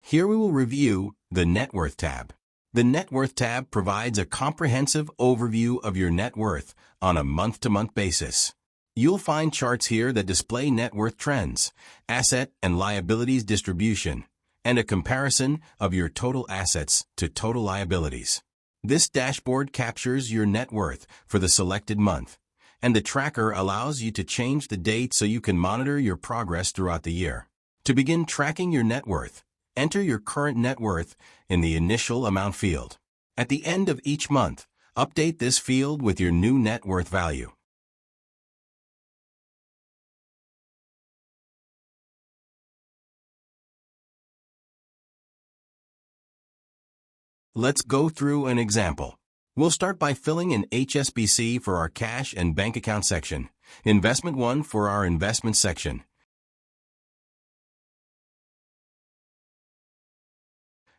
Here we will review the Net Worth tab. The Net Worth tab provides a comprehensive overview of your net worth on a month-to-month basis. You'll find charts here that display net worth trends, asset and liabilities distribution, and a comparison of your total assets to total liabilities. This dashboard captures your net worth for the selected month, and the tracker allows you to change the date so you can monitor your progress throughout the year. To begin tracking your net worth, enter your current net worth in the initial amount field. At the end of each month, update this field with your new net worth value. Let's go through an example. We'll start by filling in HSBC for our cash and bank account section, Investment 1 for our investment section,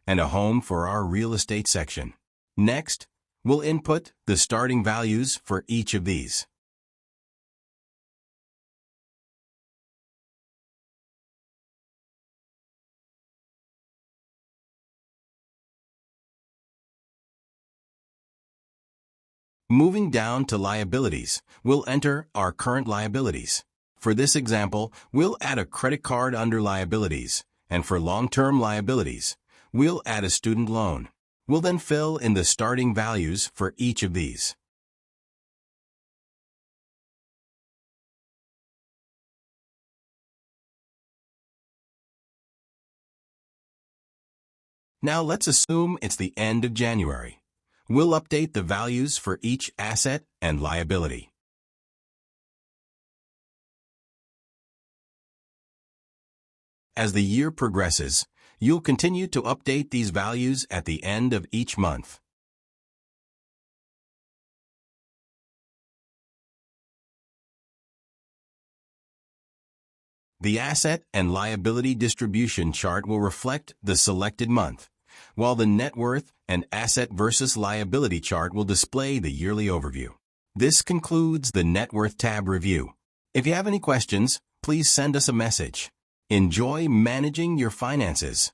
and a home for our real estate section. Next, we'll input the starting values for each of these. Moving down to liabilities, we'll enter our current liabilities. For this example, we'll add a credit card under liabilities, and for long-term liabilities, we'll add a student loan. We'll then fill in the starting values for each of these. Now let's assume it's the end of January. We'll update the values for each asset and liability. As the year progresses, you'll continue to update these values at the end of each month. The asset and liability distribution chart will reflect the selected month, while the net worth and asset versus liability chart will display the yearly overview. This concludes the Net Worth tab review. If you have any questions, please send us a message. Enjoy managing your finances.